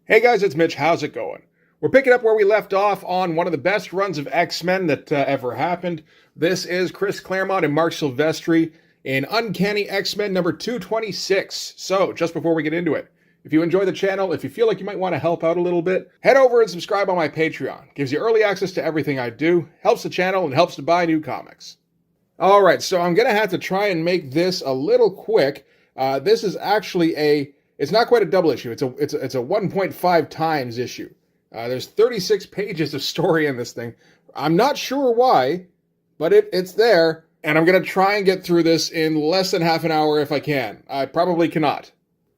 Hey guys, it's Mitch. How's it going? We're picking up where we left off on one of the best runs of X-Men that ever happened. This is Chris Claremont and Mark Silvestri in Uncanny X-Men number 226. So, just before we get into it, if you enjoy the channel, if you feel like you might want to help out a little bit, head over and subscribe on my Patreon. Gives you early access to everything I do, helps the channel, and helps to buy new comics. Alright, so I'm going to have to try and make this a little quick. This is actually it's not quite a double issue. It's a 1.5 times issue. There's 36 pages of story in this thing. I'm not sure why, but it's there, and I'm going to try and get through this in less than half an hour if I can. I probably cannot.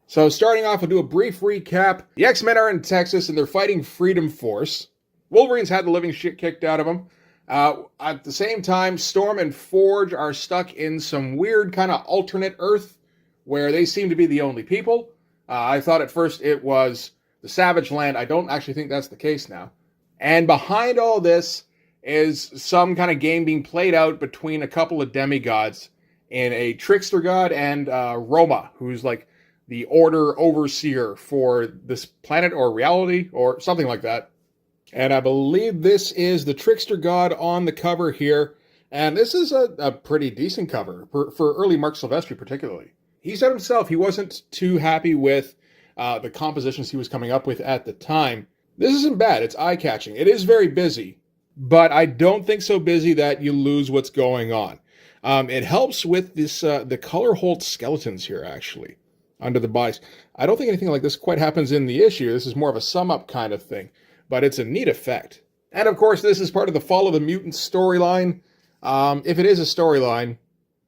So starting off, we'll do a brief recap. The X-Men are in Texas, and they're fighting Freedom Force. Wolverine's had the living shit kicked out of him. At the same time, Storm and Forge are stuck in some weird kind of alternate Earth where they seem to be the only people. I thought at first it was the Savage Land. I don't actually think that's the case now. And behind all this is some kind of game being played out between a couple of demigods and a trickster god and Roma, who's like the order overseer for this planet or reality or something like that. And I believe this is the trickster god on the cover here. And this is a pretty decent cover for early Mark Silvestri particularly. He said himself he wasn't too happy with the compositions he was coming up with at the time. This isn't bad. It's eye-catching. It is very busy, but I don't think so busy that you lose what's going on. It helps with this the color hold skeletons here, actually, under the bodies. I don't think anything like this quite happens in the issue. This is more of a sum-up kind of thing, but it's a neat effect. And, of course, this is part of the Fall of the Mutants storyline. If it is a storyline,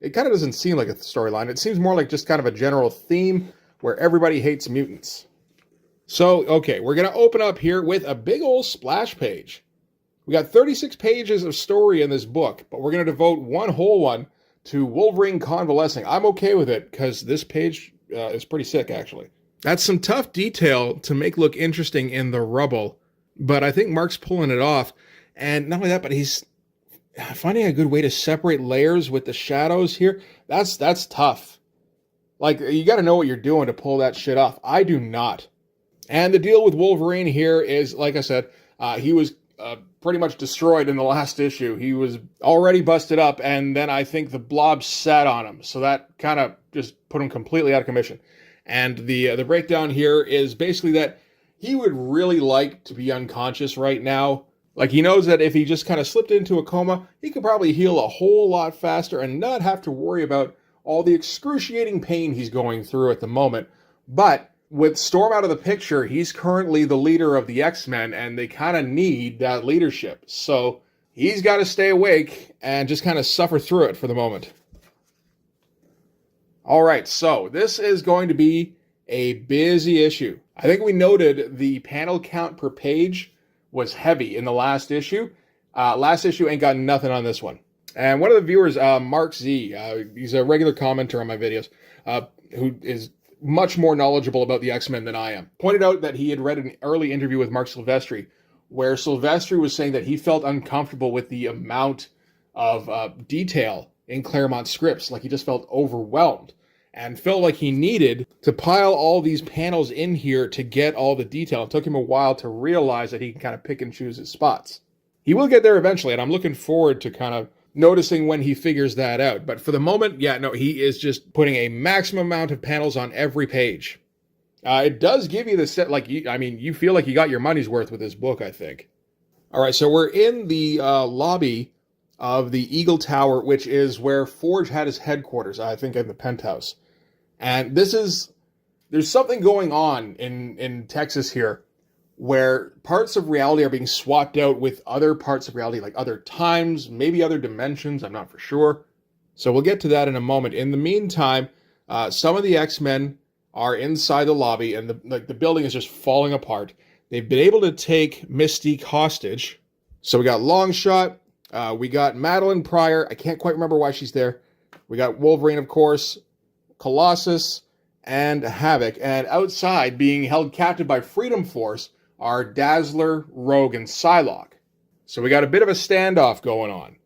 it kind of doesn't seem like a storyline. It seems more like just kind of a general theme where everybody hates mutants. So, okay, we're going to open up here with a big old splash page. We got 36 pages of story in this book, but we're going to devote one whole one to Wolverine convalescing. I'm okay with it because this page is pretty sick, actually. That's some tough detail to make look interesting in the rubble, but I think Mark's pulling it off. And not only that, but he's finding a good way to separate layers with the shadows here. That's tough. Like, you got to know what you're doing to pull that shit off. I do not. And the deal with Wolverine here is, like I said, he was pretty much destroyed in the last issue. He was already busted up, and then I think the Blob sat on him. So that kind of just put him completely out of commission. And the breakdown here is basically that he would really like to be unconscious right now. Like, he knows that if he just kind of slipped into a coma, he could probably heal a whole lot faster and not have to worry about all the excruciating pain he's going through at the moment. But with Storm out of the picture, he's currently the leader of the X-Men, and they kind of need that leadership. So he's got to stay awake and just kind of suffer through it for the moment. All right, so this is going to be a busy issue. I think we noted the panel count per page was heavy in the last issue. Last issue ain't got nothing on this one. And one of the viewers, Mark Z, he's a regular commenter on my videos, who is much more knowledgeable about the X-Men than I am, pointed out that he had read an early interview with Mark Silvestri, where Silvestri was saying that he felt uncomfortable with the amount of detail in Claremont's scripts. Like, he just felt overwhelmed and felt like he needed to pile all these panels in here to get all the detail. It took him a while to realize that he can kind of pick and choose his spots. He will get there eventually, and I'm looking forward to kind of noticing when he figures that out. But for the moment, yeah, no, he is just putting a maximum amount of panels on every page. It does give you the set, like, you feel like you got your money's worth with this book, I think. All right, so we're in the lobby of the Eagle Tower, which is where Forge had his headquarters, I think in the penthouse. And there's something going on in Texas here where parts of reality are being swapped out with other parts of reality, like other times, maybe other dimensions, I'm not for sure. So we'll get to that in a moment. In the meantime, some of the X-Men are inside the lobby, and the building is just falling apart. They've been able to take Mystique hostage. So we got Longshot, we got Madeline Pryor, I can't quite remember why she's there. We got Wolverine, of course, Colossus, and Havoc. And outside, being held captive by Freedom Force, are Dazzler, Rogue, and Psylocke. So we got a bit of a standoff going on.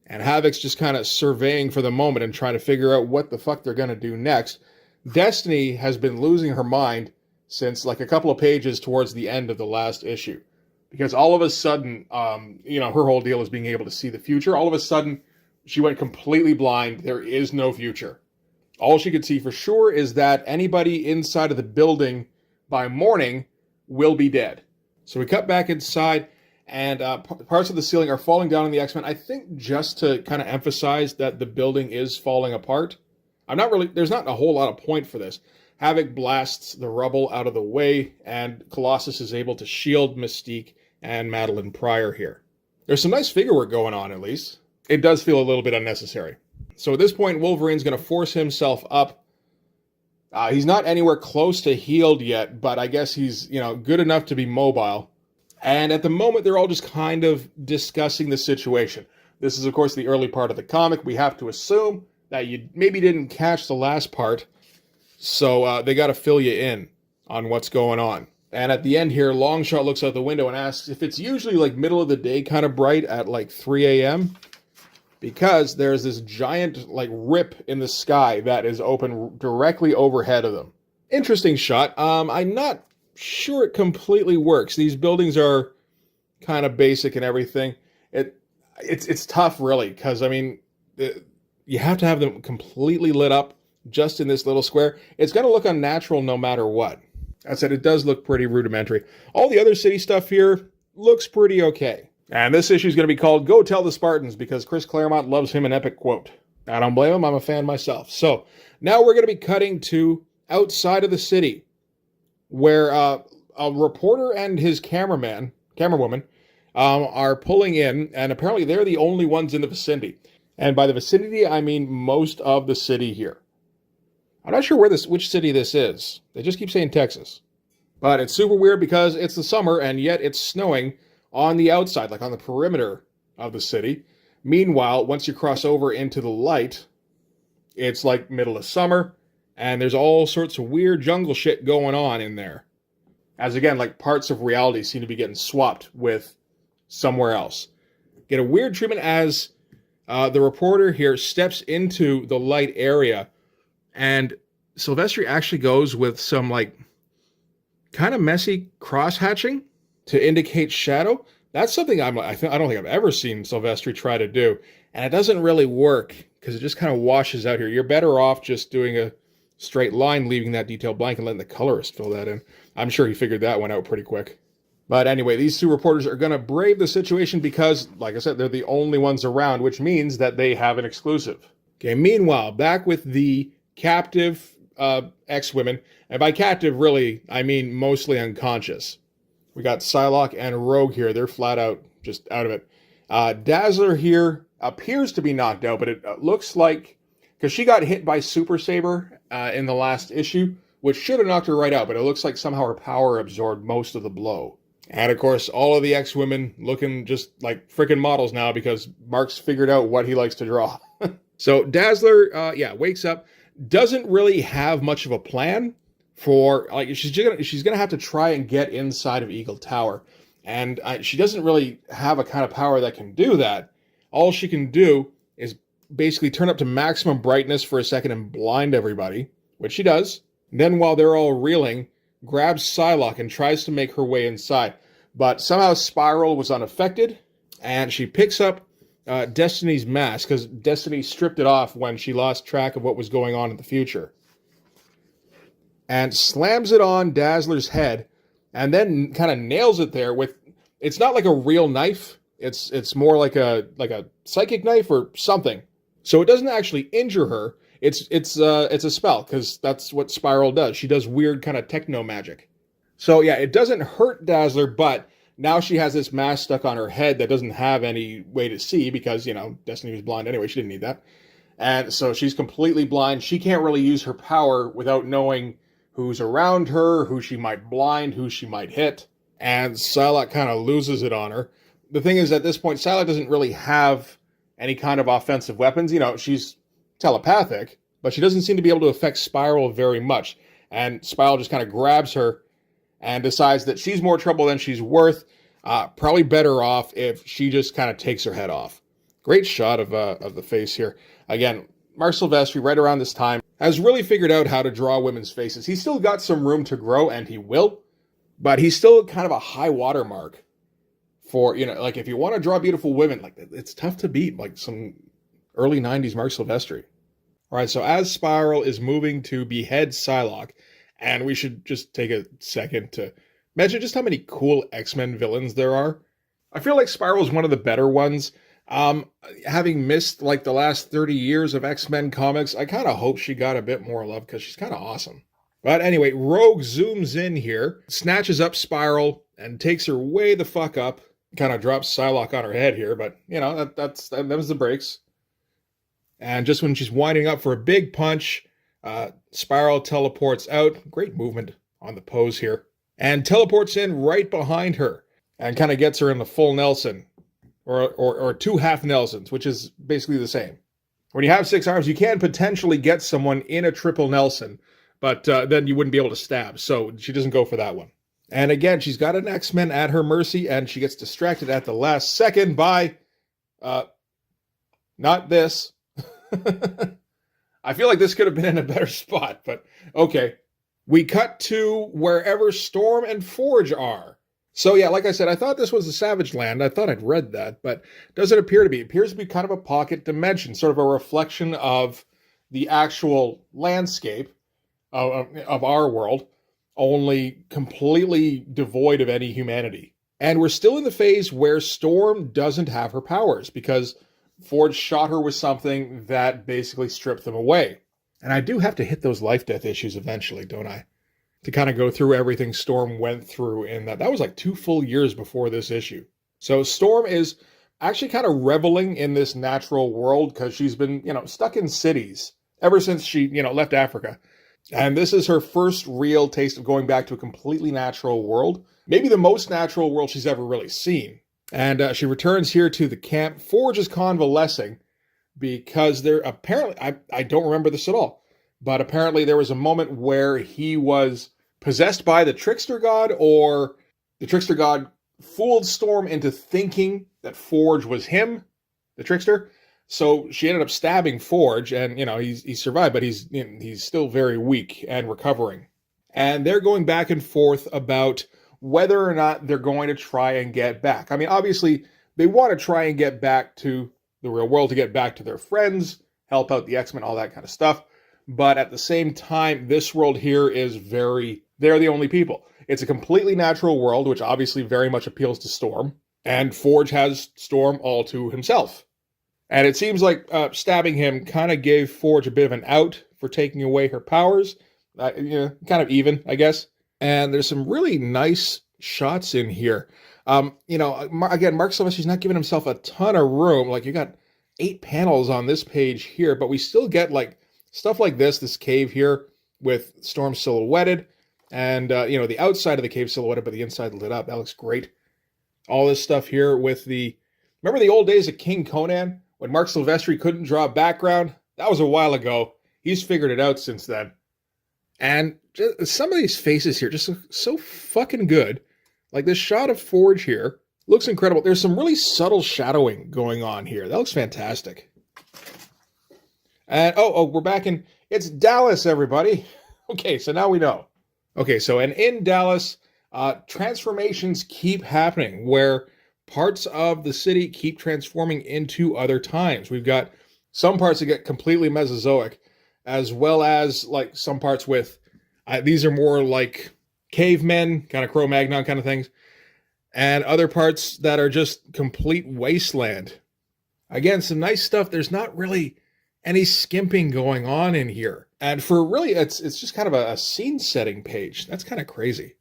And Havoc's just kind of surveying for the moment and trying to figure out what the fuck they're going to do next. Destiny has been losing her mind since like a couple of pages towards the end of the last issue. Because all of a sudden, her whole deal is being able to see the future. All of a sudden, she went completely blind. There is no future. All she could see for sure is that anybody inside of the building by morning will be dead. So we cut back inside, and parts of the ceiling are falling down on the X-Men. I think just to kind of emphasize that the building is falling apart. There's not a whole lot of point for this. Havoc blasts the rubble out of the way, and Colossus is able to shield Mystique and Madeline Pryor here. There's some nice figure work going on, at least. It does feel a little bit unnecessary. So at this point, Wolverine's going to force himself up. He's not anywhere close to healed yet, but I guess he's, good enough to be mobile. And at the moment, they're all just kind of discussing the situation. This is, of course, the early part of the comic. We have to assume that you maybe didn't catch the last part, so they got to fill you in on what's going on. And at the end here, Longshot looks out the window and asks if it's usually like middle of the day kind of bright at like 3 a.m., because there's this giant like rip in the sky that is open directly overhead of them. Interesting shot. I'm not sure it completely works. These buildings are kind of basic and everything. It's tough, really, because you have to have them completely lit up just in this little square. It's going to look unnatural no matter what. I said it does look pretty rudimentary. All the other city stuff here looks pretty okay. And this issue is going to be called Go Tell the Spartans, because Chris Claremont loves him an epic quote. I don't blame him. I'm a fan myself. So now we're going to be cutting to outside of the city, where a reporter and his camerawoman, are pulling in, and apparently they're the only ones in the vicinity. And by the vicinity, I mean most of the city here. I'm not sure which city this is. They just keep saying Texas. But it's super weird because it's the summer, and yet it's snowing on the outside, like on the perimeter of the city. Meanwhile, once you cross over into the light, it's like middle of summer, and there's all sorts of weird jungle shit going on in there. As again, like parts of reality seem to be getting swapped with somewhere else. Get a weird treatment as the reporter here steps into the light area, and Silvestri actually goes with some like kind of messy cross-hatching to indicate shadow. That's something I don't think I've ever seen Silvestri try to do, and it doesn't really work because it just kind of washes out here. You're better off just doing a straight line, leaving that detail blank, and letting the colorist fill that in. I'm sure he figured that one out pretty quick. But anyway, these two reporters are going to brave the situation because, like I said, they're the only ones around, which means that they have an exclusive. Okay, meanwhile, back with the captive X-women, and by captive, really, I mean mostly unconscious. We got Psylocke and Rogue here. They're flat out just out of it. Dazzler here appears to be knocked out, but it looks like, because she got hit by Super Saber in the last issue, which should have knocked her right out, but it looks like somehow her power absorbed most of the blow. And of course, all of the X-women looking just like freaking models now because Mark's figured out what he likes to draw. So Dazzler, wakes up, doesn't really have much of a plan for, like, she's gonna have to try and get inside of Eagle Tower, and she doesn't really have a kind of power that can do that. All she can do is basically turn up to maximum brightness for a second and blind everybody, which she does. Then while they're all reeling, grabs Psylocke and tries to make her way inside. But somehow Spiral was unaffected, and she picks up Destiny's mask, because Destiny stripped it off when she lost track of what was going on in the future, and slams it on Dazzler's head, and then kind of nails it there with, it's not like a real knife, it's more like a psychic knife or something. So it doesn't actually injure her. It's a spell, because that's what Spiral does. She does weird kind of techno magic. So yeah, it doesn't hurt Dazzler, but now she has this mask stuck on her head that doesn't have any way to see because, Destiny was blind anyway. She didn't need that. And so she's completely blind. She can't really use her power without knowing who's around her, who she might blind, who she might hit. And Psylocke kind of loses it on her. The thing is, at this point, Psylocke doesn't really have any kind of offensive weapons. She's telepathic, but she doesn't seem to be able to affect Spiral very much. And Spiral just kind of grabs her and decides that she's more trouble than she's worth. Probably better off if she just kind of takes her head off. Great shot of the face here. Again, Mark Silvestri, right around this time, has really figured out how to draw women's faces. He's still got some room to grow, and he will, but he's still kind of a high watermark for, like if you want to draw beautiful women, like it's tough to beat like some early 90s Marc Silvestri. All right, so as Spiral is moving to behead Psylocke, and we should just take a second to mention just how many cool X-Men villains there are. I feel like Spiral is one of the better ones. Having missed like the last 30 years of X-Men comics, I kind of hope she got a bit more love because she's kind of awesome. But anyway, Rogue zooms in here, snatches up Spiral, and takes her way the fuck up. Kind of drops Psylocke on her head here, but that was the breaks. And just when she's winding up for a big punch, Spiral teleports out. Great movement on the pose here. And teleports in right behind her and kind of gets her in the full Nelson or two half Nelsons, which is basically the same. When you have 6 arms, you can potentially get someone in a triple Nelson, but then you wouldn't be able to stab. So she doesn't go for that one. And again, she's got an X-Men at her mercy, and she gets distracted at the last second by, not this. I feel like this could have been in a better spot, but okay. We cut to wherever Storm and Forge are. So yeah, like I said, I thought this was the Savage Land. I thought I'd read that, but doesn't appear to be. It appears to be kind of a pocket dimension, sort of a reflection of the actual landscape of our world, only completely devoid of any humanity. And we're still in the phase where Storm doesn't have her powers because Forge shot her with something that basically stripped them away. And I do have to hit those life-death issues eventually, don't I? To kind of go through everything Storm went through in that. That was like 2 full years before this issue. So Storm is actually kind of reveling in this natural world because she's been, stuck in cities ever since she, left Africa. And this is her first real taste of going back to a completely natural world. Maybe the most natural world she's ever really seen. And she returns here to the camp. Forge is convalescing because there apparently, I don't remember this at all, but apparently there was a moment where he was possessed by the trickster god, or the trickster god fooled Storm into thinking that Forge was him, the trickster. So she ended up stabbing Forge, and he survived, but he's still very weak and recovering. And they're going back and forth about whether or not they're going to try and get back. I mean, obviously, they want to try and get back to the real world, to get back to their friends, help out the X-Men, all that kind of stuff. But at the same time, this world here is they're the only people. It's a completely natural world, which obviously very much appeals to Storm. And Forge has Storm all to himself. And it seems like stabbing him kind of gave Forge a bit of an out for taking away her powers. Kind of even, I guess. And there's some really nice shots in here. Again, Marc Silvestri's not giving himself a ton of room. Like, you got 8 panels on this page here, but we still get like stuff like this cave here with Storm silhouetted, and the outside of the cave silhouetted, but the inside lit up. That looks great. All this stuff here with remember the old days of King Conan when Marc Silvestri couldn't draw a background? That was a while ago. He's figured it out since then. And just, some of these faces here just look so fucking good. Like this shot of Forge here looks incredible. There's some really subtle shadowing going on here. That looks fantastic. And we're back in, it's Dallas, everybody. Okay, so now we know. Okay, so and in Dallas, transformations keep happening where parts of the city keep transforming into other times. We've got some parts that get completely Mesozoic, as well as like some parts with, these are more like cavemen, kind of Cro-Magnon kind of things, and other parts that are just complete wasteland. Again, some nice stuff. There's not really any skimping going on in here. And for really, it's just kind of a scene-setting page. That's kind of crazy.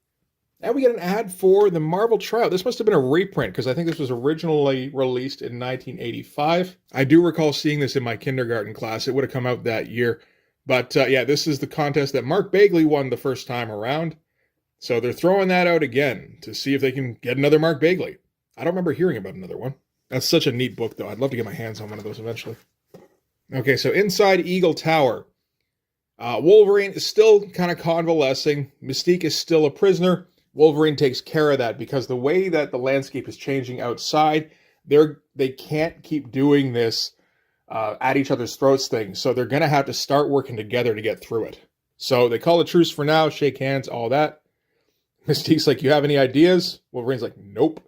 And we get an ad for the Marvel Tryout. This must have been a reprint, because I think this was originally released in 1985. I do recall seeing this in my kindergarten class. It would have come out that year. But yeah, this is the contest that Mark Bagley won the first time around. So they're throwing that out again to see if they can get another Mark Bagley. I don't remember hearing about another one. That's such a neat book, though. I'd love to get my hands on one of those eventually. Okay, so inside Eagle Tower, Wolverine is still kind of convalescing. Mystique is still a prisoner. Wolverine takes care of that because the way that the landscape is changing outside, they can't keep doing this at each other's throats thing. So they're going to have to start working together to get through it. So they call a truce for now, shake hands, all that. Mystique's like, you have any ideas? Wolverine's like, nope.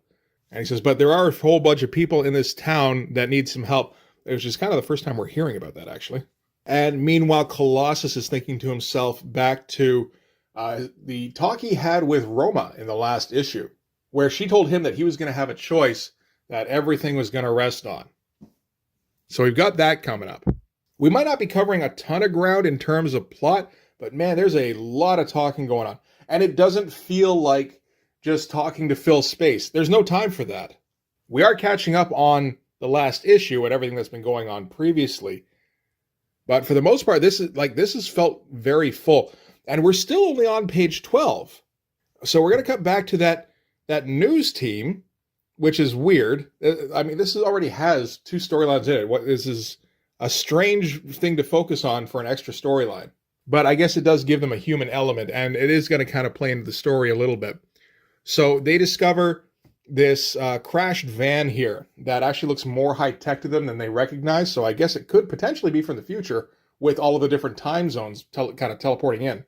And he says, but there are a whole bunch of people in this town that need some help. It was just kind of the first time we're hearing about that, actually. And meanwhile, Colossus is thinking to himself back to the talk he had with Roma in the last issue, where she told him that he was going to have a choice that everything was going to rest on. So we've got that coming up. We might not be covering a ton of ground in terms of plot, but man, there's a lot of talking going on. And it doesn't feel like just talking to fill space. There's no time for that. We are catching up on the last issue and everything that's been going on previously. But for the most part, this has felt very full. And we're still only on page 12. So we're going to cut back to that news team, which is weird. I mean, this already has 2 storylines in it. This is a strange thing to focus on for an extra storyline. But I guess it does give them a human element, and it is going to kind of play into the story a little bit. So they discover this crashed van here that actually looks more high-tech to them than they recognize. So I guess it could potentially be from the future with all of the different time zones kind of teleporting in.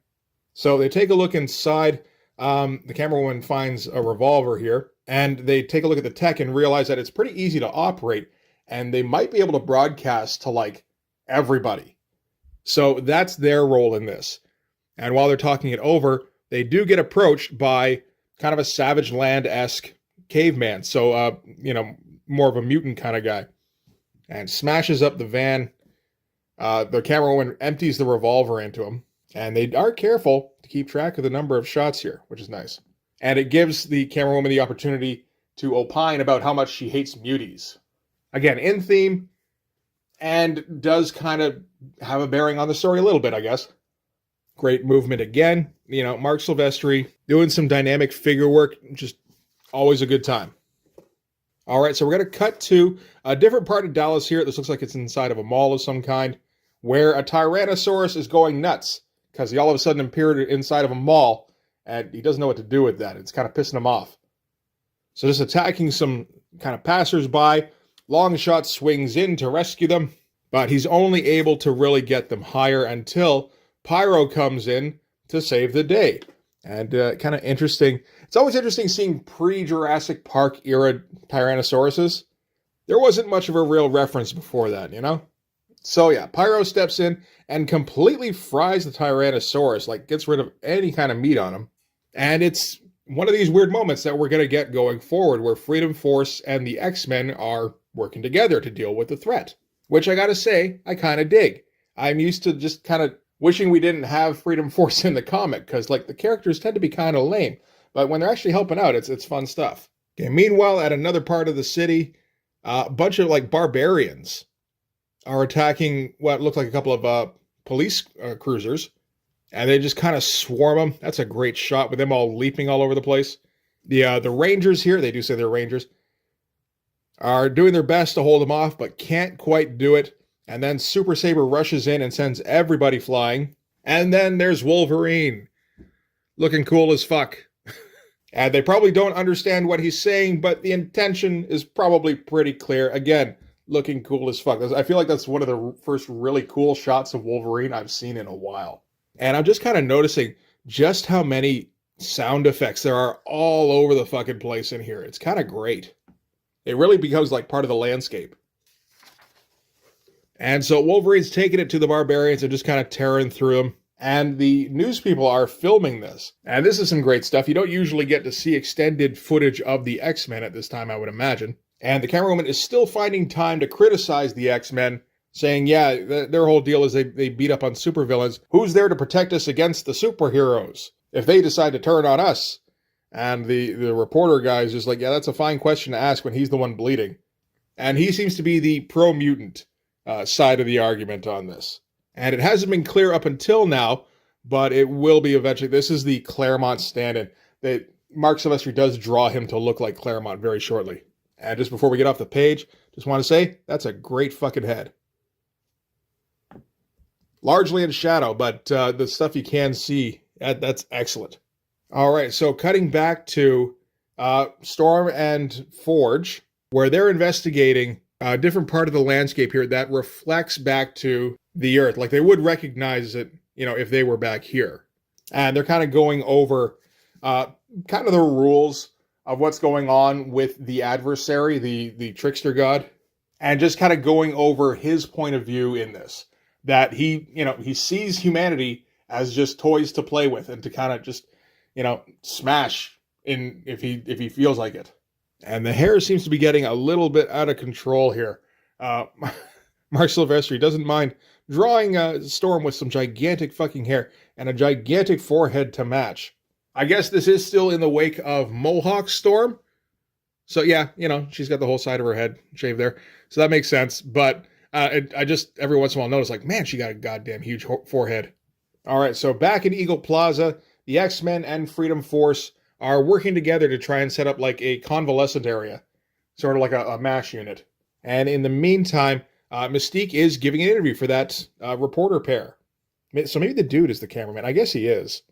So they take a look inside. The camerawoman finds a revolver here, and they take a look at the tech and realize that it's pretty easy to operate, and they might be able to broadcast to, like, everybody. So that's their role in this. And while they're talking it over, they do get approached by kind of a Savage Land-esque caveman. So, more of a mutant kind of guy. And smashes up the van. The camerawoman empties the revolver into him. And they are careful to keep track of the number of shots here, which is nice. And it gives the camerawoman the opportunity to opine about how much she hates muties. Again, in theme, and does kind of have a bearing on the story a little bit, I guess. Great movement again. Mark Silvestri doing some dynamic figure work, just always a good time. All right, so we're going to cut to a different part of Dallas here. This looks like it's inside of a mall of some kind, where a Tyrannosaurus is going nuts because he all of a sudden appeared inside of a mall, and he doesn't know what to do with that. It's kind of pissing him off. So just attacking some kind of passersby. Longshot swings in to rescue them, but he's only able to really get them higher until Pyro comes in to save the day. And kind of interesting. It's always interesting seeing pre-Jurassic Park era Tyrannosauruses. There wasn't much of a real reference before that, So yeah, Pyro steps in and completely fries the Tyrannosaurus, like gets rid of any kind of meat on him. And it's one of these weird moments that we're going to get going forward where Freedom Force and the X-Men are working together to deal with the threat, which I gotta say, I kind of dig. I'm used to just kind of wishing we didn't have Freedom Force in the comic, because like the characters tend to be kind of lame, but when they're actually helping out, it's fun stuff. Okay, meanwhile, at another part of the city, a bunch of like barbarians are attacking what look like a couple of police cruisers, and they just kind of swarm them. That's a great shot with them all leaping all over the place. The Rangers here, they do say they're Rangers, are doing their best to hold them off, but can't quite do it. And then Super Saber rushes in and sends everybody flying. And then there's Wolverine, looking cool as fuck. And they probably don't understand what he's saying, but the intention is probably pretty clear. Again, looking cool as fuck. I feel like that's one of the first really cool shots of Wolverine I've seen in a while. And I'm just kind of noticing just how many sound effects there are all over the fucking place in here. It's kind of great. It really becomes like part of the landscape. And so Wolverine's taking it to the barbarians and just kind of tearing through them. And the news people are filming this. And this is some great stuff. You don't usually get to see extended footage of the X-Men at this time, I would imagine. And the camerawoman is still finding time to criticize the X-Men, saying, yeah, their whole deal is they beat up on supervillains. Who's there to protect us against the superheroes if they decide to turn on us? And the reporter guy is just like, yeah, that's a fine question to ask when he's the one bleeding. And he seems to be the pro-mutant side of the argument on this. And it hasn't been clear up until now, but it will be eventually. This is the Claremont stand-in. Mark Silvestri does draw him to look like Claremont very shortly. And just before we get off the page, just want to say, that's a great fucking head. Largely in shadow, but the stuff you can see, that's excellent. All right, so cutting back to Storm and Forge, where they're investigating a different part of the landscape here that reflects back to the Earth. Like they would recognize it, if they were back here. And they're kind of going over kind of the rules of what's going on with the adversary, the trickster god, and just kind of going over his point of view in this. That he sees humanity as just toys to play with and to kind of just, smash in if he feels like it. And the hair seems to be getting a little bit out of control here. Mark Silvestri doesn't mind drawing Storm with some gigantic fucking hair and a gigantic forehead to match. I guess this is still in the wake of Mohawk Storm. So yeah, she's got the whole side of her head shaved there. So that makes sense. But I just every once in a while notice like, man, she got a goddamn huge forehead. All right, so back in Eagle Plaza, the X-Men and Freedom Force are working together to try and set up like a convalescent area. Sort of like a MASH unit. And in the meantime, Mystique is giving an interview for that reporter pair. So maybe the dude is the cameraman. I guess he is.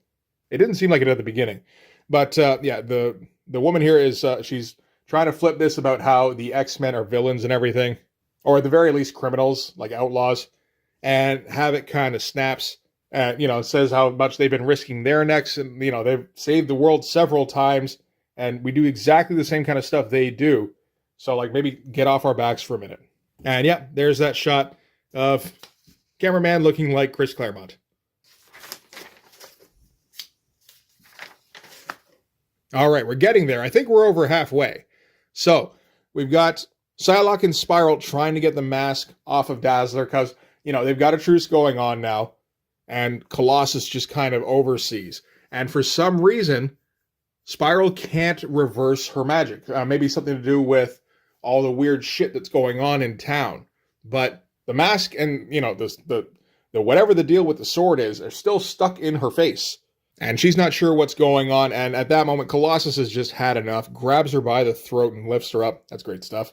It didn't seem like it at the beginning. But yeah, the woman here is, she's trying to flip this about how the X-Men are villains and everything. Or at the very least criminals, like outlaws. And Havoc kind of snaps, says how much they've been risking their necks. And, they've saved the world several times. And we do exactly the same kind of stuff they do. So, like, maybe get off our backs for a minute. And yeah, there's that shot of cameraman looking like Chris Claremont. All right, we're getting there. I think we're over halfway. So we've got Psylocke and Spiral trying to get the mask off of Dazzler because, they've got a truce going on now. And Colossus just kind of oversees. And for some reason, Spiral can't reverse her magic. Maybe something to do with all the weird shit that's going on in town. But the mask and, the whatever the deal with the sword is, are still stuck in her face. And she's not sure what's going on. And at that moment, Colossus has just had enough, grabs her by the throat and lifts her up. That's great stuff.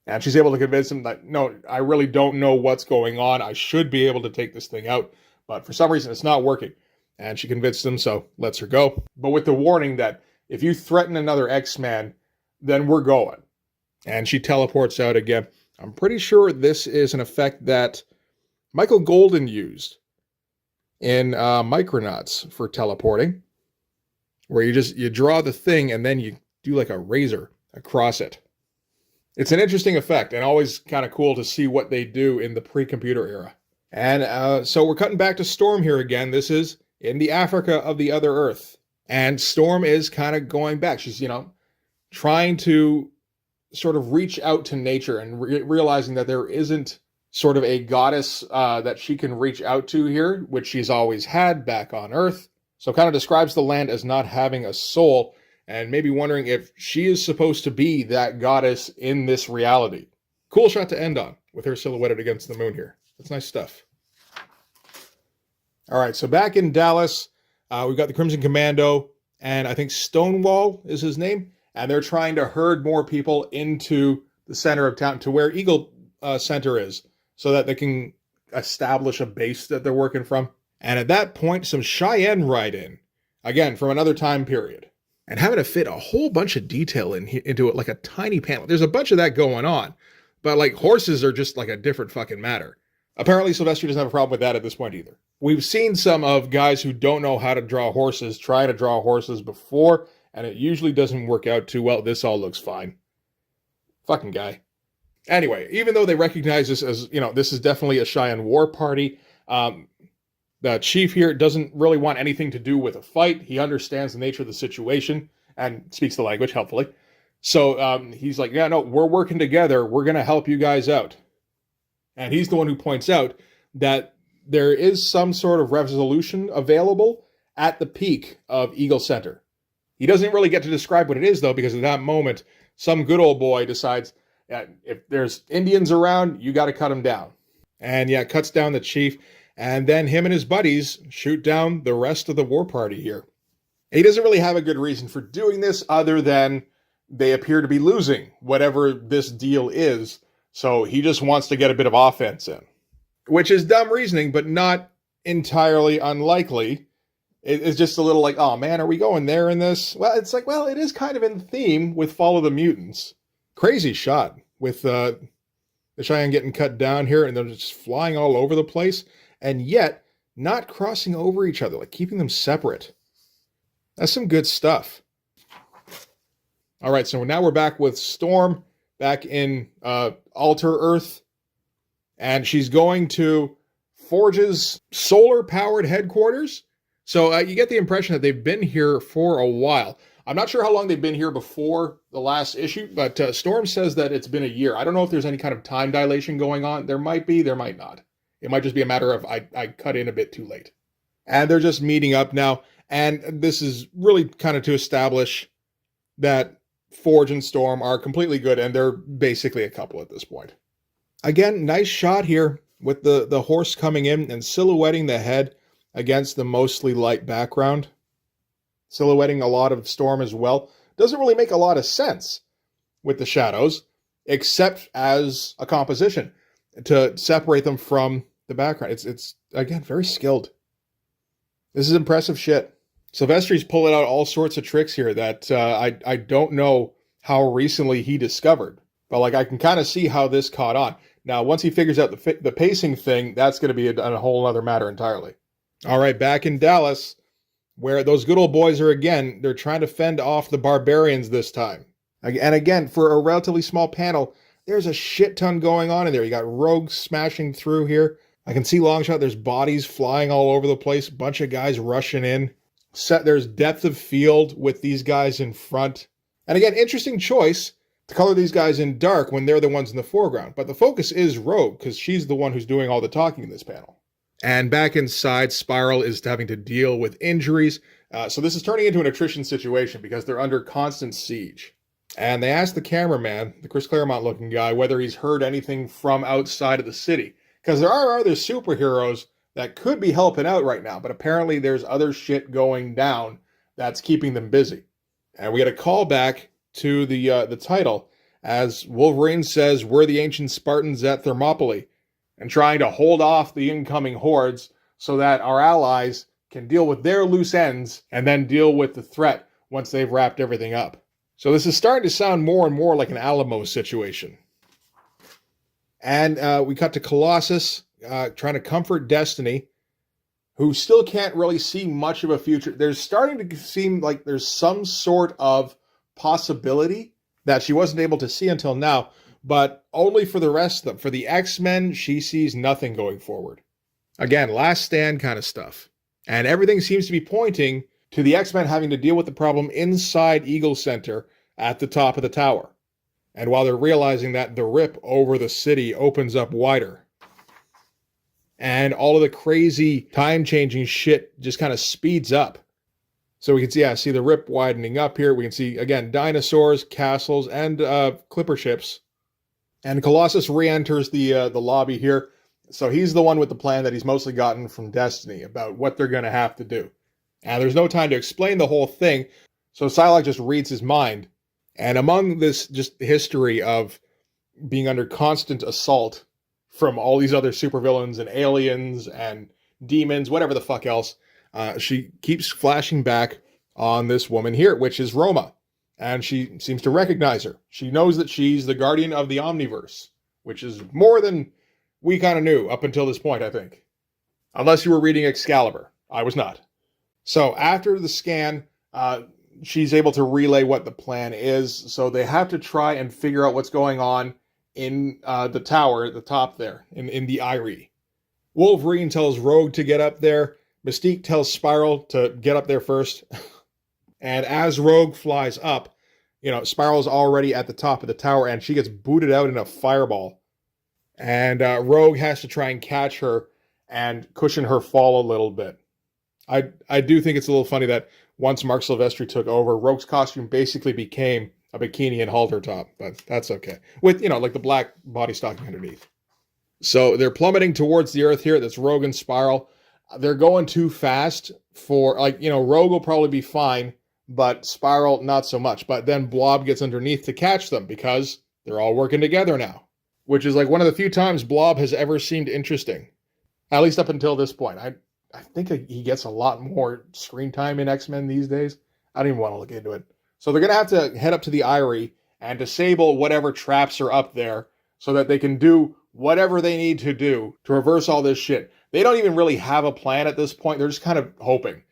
And she's able to convince him that, no, I really don't know what's going on. I should be able to take this thing out. But for some reason, it's not working. And she convinced him, so lets her go. But with the warning that if you threaten another X-Man, then we're going. And she teleports out again. I'm pretty sure this is an effect that Michael Golden used in Micronauts for teleporting, where you draw the thing and then you do like a razor across it. It's an interesting effect and always kind of cool to see what they do in the pre-computer era. And so we're cutting back to Storm here again. This is in the Africa of the Other Earth. And Storm is kind of going back. She's, trying to sort of reach out to nature and realizing that there isn't sort of a goddess that she can reach out to here, which she's always had back on Earth. So kind of describes the land as not having a soul and maybe wondering if she is supposed to be that goddess in this reality. Cool shot to end on with her silhouetted against the moon here. That's nice stuff. All right, so back in Dallas, we've got the Crimson Commando, and I think Stonewall is his name, and they're trying to herd more people into the center of town, to where Eagle Center is, so that they can establish a base that they're working from. And at that point, some Cheyenne ride in, again, from another time period, and having to fit a whole bunch of detail into it, like a tiny panel. There's a bunch of that going on, but like horses are just like a different fucking matter. Apparently, Silvestri doesn't have a problem with that at this point either. We've seen some of guys who don't know how to draw horses try to draw horses before, and it usually doesn't work out too well. This all looks fine. Fucking guy. Anyway, even though they recognize this as, this is definitely a Cheyenne war party, the chief here doesn't really want anything to do with a fight. He understands the nature of the situation and speaks the language, helpfully. So he's like, yeah, no, we're working together. We're going to help you guys out. And he's the one who points out that there is some sort of resolution available at the peak of Eagle Center. He doesn't really get to describe what it is, though, because at that moment, some good old boy decides, if there's Indians around, you got to cut them down. And yeah, cuts down the chief, and then him and his buddies shoot down the rest of the war party here. He doesn't really have a good reason for doing this other than they appear to be losing whatever this deal is. So he just wants to get a bit of offense in, which is dumb reasoning, but not entirely unlikely. It's just a little like, oh man, are we going there in this? Well, it's like, well, it is kind of in theme with Follow the Mutants. Crazy shot with The Cheyenne getting cut down here, and they're just flying all over the place, and yet not crossing over each other, like keeping them separate. That's some good stuff. All right, so now we're back with Storm, back in Alter Earth, and she's going to Forge's solar-powered headquarters. So you get the impression that they've been here for a while. I'm not sure how long they've been here before the last issue, but Storm says that it's been a year. I don't know if there's any kind of time dilation going on. There might be, there might not. It might just be a matter of I cut in a bit too late. And they're just meeting up now, and this is really kind of to establish that Forge and Storm are completely good, and they're basically a couple at this point. Again, nice shot here with the horse coming in and silhouetting the head against the mostly light background. Silhouetting a lot of Storm as well. Doesn't really make a lot of sense with the shadows, except as a composition to separate them from the background. It's again, very skilled. This is impressive shit. Silvestri's pulling out all sorts of tricks here that I don't know how recently he discovered. But like I can kind of see how this caught on. Now, once he figures out the pacing thing, that's going to be a whole other matter entirely. All right, back in Dallas, where those good old boys are again. They're trying to fend off the barbarians this time. And again, for a relatively small panel, there's a shit ton going on in there. You got Rogue smashing through here. I can see Longshot. There's bodies flying all over the place. A bunch of guys rushing in. There's depth of field with these guys in front. And again, interesting choice to color these guys in dark when they're the ones in the foreground. But the focus is Rogue, because she's the one who's doing all the talking in this panel. And back inside, Spiral is having to deal with injuries. So this is turning into an attrition situation because they're under constant siege. And they ask the cameraman, the Chris Claremont looking guy, whether he's heard anything from outside of the city. Because there are other superheroes that could be helping out right now, but apparently there's other shit going down that's keeping them busy. And we get a call back to the title as Wolverine says, "We're the ancient Spartans at Thermopylae," and trying to hold off the incoming hordes so that our allies can deal with their loose ends and then deal with the threat once they've wrapped everything up. So this is starting to sound more and more like an Alamo situation. And we cut to Colossus trying to comfort Destiny, who still can't really see much of a future. There's starting to seem like there's some sort of possibility that she wasn't able to see until now, but only for the rest of them. For the X-Men, she sees nothing going forward. Again, last stand kind of stuff. And everything seems to be pointing to the X-Men having to deal with the problem inside Eagle Center at the top of the tower. And while they're realizing that, the rip over the city opens up wider. And all of the crazy time-changing shit just kind of speeds up. So we can see the rip widening up here. We can see, again, dinosaurs, castles, and clipper ships. And Colossus re-enters the lobby here. So he's the one with the plan that he's mostly gotten from Destiny about what they're going to have to do. And there's no time to explain the whole thing. So Psylocke just reads his mind. And among this just history of being under constant assault from all these other supervillains and aliens and demons, whatever the fuck else, she keeps flashing back on this woman here, which is Roma. And she seems to recognize her. She knows that she's the guardian of the Omniverse, which is more than we kind of knew up until this point, I think. Unless you were reading Excalibur. I was not. So after the scan, she's able to relay what the plan is. So they have to try and figure out what's going on in the tower at the top there, in the Eyrie. Wolverine tells Rogue to get up there. Mystique tells Spiral to get up there first. And as Rogue flies up, Spiral's already at the top of the tower, and she gets booted out in a fireball. And Rogue has to try and catch her and cushion her fall a little bit. I do think it's a little funny that once Mark Silvestri took over, Rogue's costume basically became a bikini and halter top, but that's okay. With, like the black body stocking underneath. So they're plummeting towards the earth here. That's Rogue and Spiral. They're going too fast for, Rogue will probably be fine, but Spiral, not so much. But then Blob gets underneath to catch them because they're all working together now, which is like one of the few times Blob has ever seemed interesting, at least up until this point. I think he gets a lot more screen time in X-Men these days. I don't even want to look into it. So they're going to have to head up to the Eyrie and disable whatever traps are up there so that they can do whatever they need to do to reverse all this shit. They don't even really have a plan at this point. They're just kind of hoping.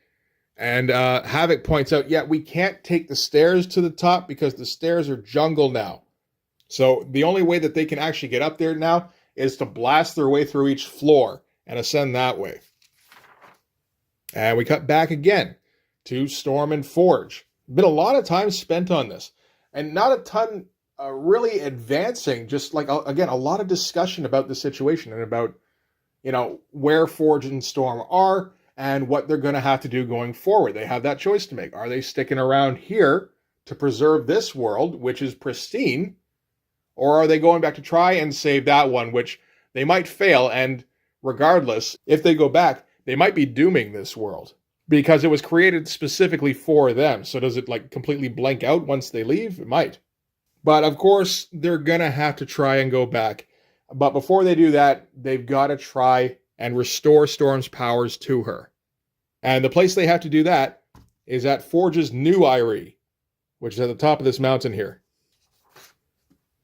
And Havoc points out, yeah, we can't take the stairs to the top because the stairs are jungle now. So the only way that they can actually get up there now is to blast their way through each floor and ascend that way. And we cut back again to Storm and Forge. Been a lot of time spent on this. And not a ton really advancing, just like, again, a lot of discussion about the situation and about, where Forge and Storm are and what they're going to have to do going forward. They have that choice to make. Are they sticking around here to preserve this world, which is pristine, or are they going back to try and save that one, which they might fail, and regardless, if they go back, they might be dooming this world because it was created specifically for them. So does it completely blank out once they leave? It might. But of course, they're going to have to try and go back. But before they do that, they've got to try and restore Storm's powers to her. And the place they have to do that is at Forge's new eyrie, which is at the top of this mountain here.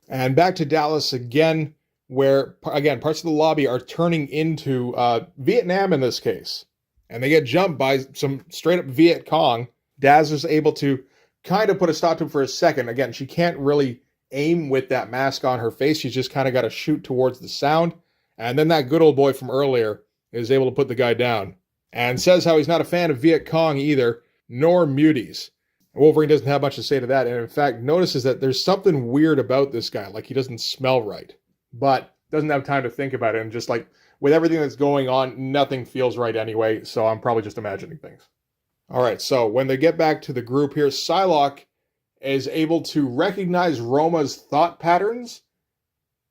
And back to Dallas again, where, again, parts of the lobby are turning into Vietnam in this case. And they get jumped by some straight-up Viet Cong. Dazzler's able to kind of put a stop to him for a second. Again, she can't really aim with that mask on her face. She's just kind of got to shoot towards the sound. And then that good old boy from earlier is able to put the guy down. And says how he's not a fan of Viet Cong either, nor muties. Wolverine doesn't have much to say to that. And in fact, notices that there's something weird about this guy. Like he doesn't smell right. But doesn't have time to think about it. And just with everything that's going on, nothing feels right anyway. So I'm probably just imagining things. All right, so when they get back to the group here, Psylocke is able to recognize Roma's thought patterns.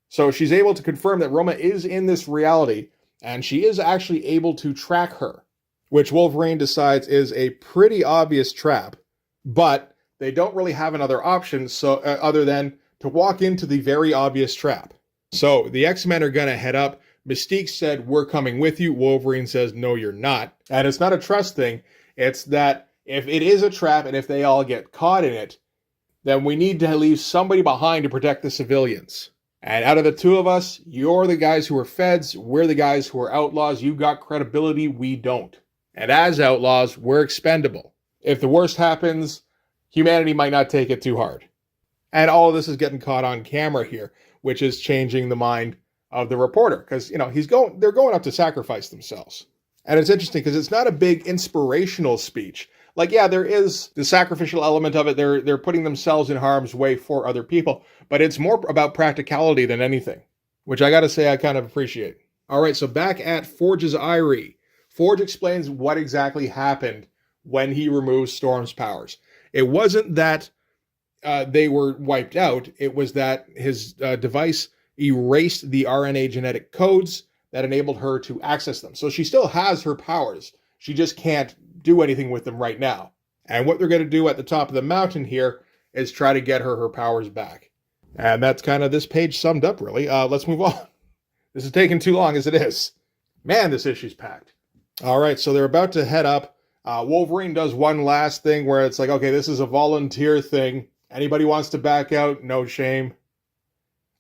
So she's able to confirm that Roma is in this reality, and she is actually able to track her, which Wolverine decides is a pretty obvious trap. But they don't really have another option other than to walk into the very obvious trap. So the X-Men are going to head up. Mystique said, "We're coming with you." Wolverine says, "No, you're not." And it's not a trust thing. It's that if it is a trap and if they all get caught in it, then we need to leave somebody behind to protect the civilians. And out of the two of us, you're the guys who are feds, we're the guys who are outlaws. You got credibility, we don't. And as outlaws, we're expendable. If the worst happens, humanity might not take it too hard. And all of this is getting caught on camera here, which is changing the mind of the reporter. Because, they're going up to sacrifice themselves. And it's interesting because it's not a big inspirational speech. There is the sacrificial element of it. They're putting themselves in harm's way for other people. But it's more about practicality than anything, which I got to say I kind of appreciate. All right, so back at Forge's eyrie, Forge explains what exactly happened when he removes Storm's powers. It wasn't that they were wiped out. It was that his device erased the RNA genetic codes that enabled her to access them. So she still has her powers. She just can't do anything with them right now. And what they're going to do at the top of the mountain here is try to get her powers back. And that's kind of this page summed up, really. Let's move on. This is taking too long as it is. Man, this issue's packed. All right, so they're about to head up. Wolverine does one last thing where it's okay, this is a volunteer thing. Anybody wants to back out? No shame.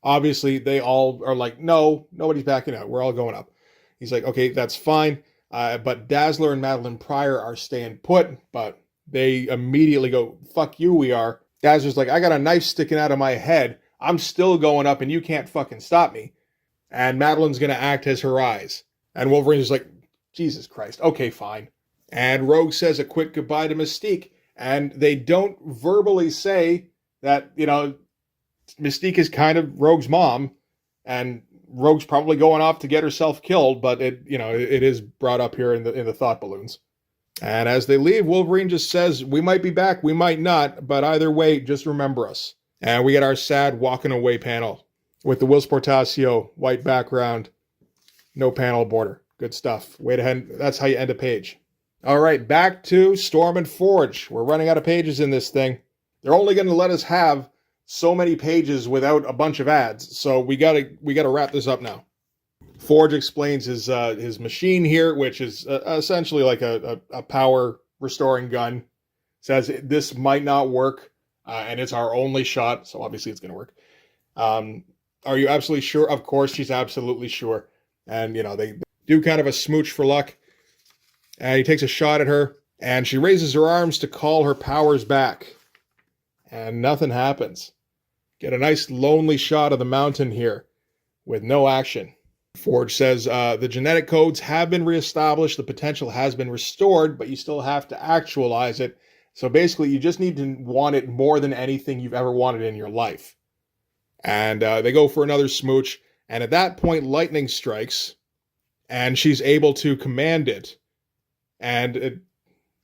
Obviously, they all are no, nobody's backing out. We're all going up. He's okay, that's fine. But Dazzler and Madeline Pryor are staying put, but they immediately go, "Fuck you, we are." Dazzler's I got a knife sticking out of my head. I'm still going up and you can't fucking stop me. And Madeline's going to act as her eyes. And Wolverine's Jesus Christ. Okay, fine. And Rogue says a quick goodbye to Mystique. And they don't verbally say that, Mystique is kind of Rogue's mom. And Rogue's probably going off to get herself killed. But it is brought up here in the thought balloons. And as they leave, Wolverine just says, "We might be back, we might not. But either way, just remember us." And we get our sad walking away panel with the Whilce Portacio white background. No panel border. Good stuff. Way to end. That's how you end a page. All right, back to Storm and Forge. We're running out of pages in this thing. They're only going to let us have so many pages without a bunch of ads. So we gotta wrap this up now. Forge explains his machine here, which is essentially a power restoring gun. Says this might not work, and it's our only shot, so obviously it's going to work. Are you absolutely sure? Of course, she's absolutely sure. And, they do kind of a smooch for luck. And he takes a shot at her, and she raises her arms to call her powers back. And nothing happens. Get a nice lonely shot of the mountain here with no action. Forge says the genetic codes have been reestablished, the potential has been restored, but you still have to actualize it. So basically, you just need to want it more than anything you've ever wanted in your life. And they go for another smooch, and at that point, lightning strikes, and she's able to command it. And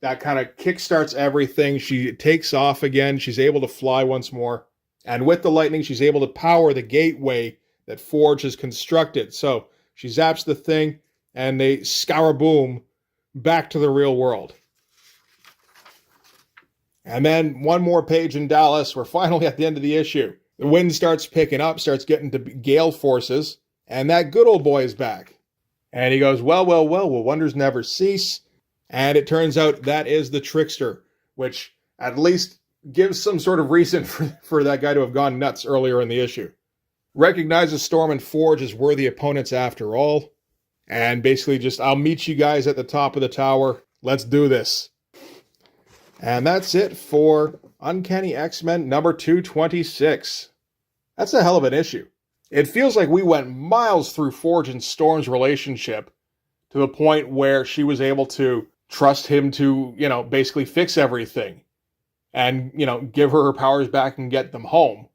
that kind of kickstarts everything. She takes off again. She's able to fly once more. And with the lightning, she's able to power the gateway that Forge has constructed. So she zaps the thing, and they scour-boom back to the real world. And then one more page in Dallas. We're finally at the end of the issue. The wind starts picking up, starts getting to gale forces, and that good old boy is back. And he goes, well, will wonders never cease? And it turns out that is the trickster, which at least gives some sort of reason for that guy to have gone nuts earlier in the issue. Recognizes Storm and Forge as worthy opponents after all. And basically just, I'll meet you guys at the top of the tower. Let's do this. And that's it for Uncanny X-Men number 226. That's a hell of an issue. It feels like we went miles through Forge and Storm's relationship to the point where she was able to trust him to, basically fix everything. And, give her powers back and get them home.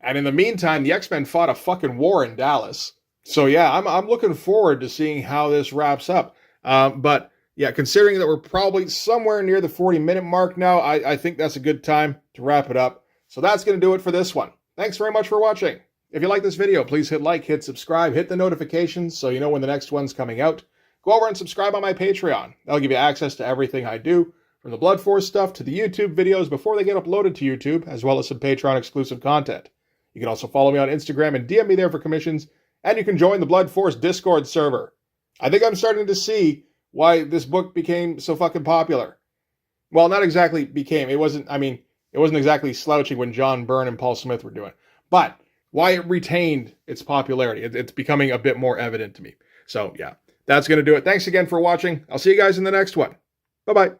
And in the meantime, the X-Men fought a fucking war in Dallas. So yeah, I'm looking forward to seeing how this wraps up. But yeah, considering that we're probably somewhere near the 40-minute mark now, I think that's a good time to wrap it up. So that's going to do it for this one. Thanks very much for watching. If you like this video, please hit like, hit subscribe, hit the notifications so you know when the next one's coming out. Go over and subscribe on my Patreon. That'll give you access to everything I do, from the Blood Force stuff to the YouTube videos before they get uploaded to YouTube, as well as some Patreon exclusive content. You can also follow me on Instagram and DM me there for commissions, and you can join the Blood Force Discord server. I think I'm starting to see why this book became so fucking popular. Well, not exactly became. It wasn't exactly slouching when John Byrne and Paul Smith were doing it. But why it retained its popularity. It's becoming a bit more evident to me. So, yeah, that's going to do it. Thanks again for watching. I'll see you guys in the next one. Bye-bye.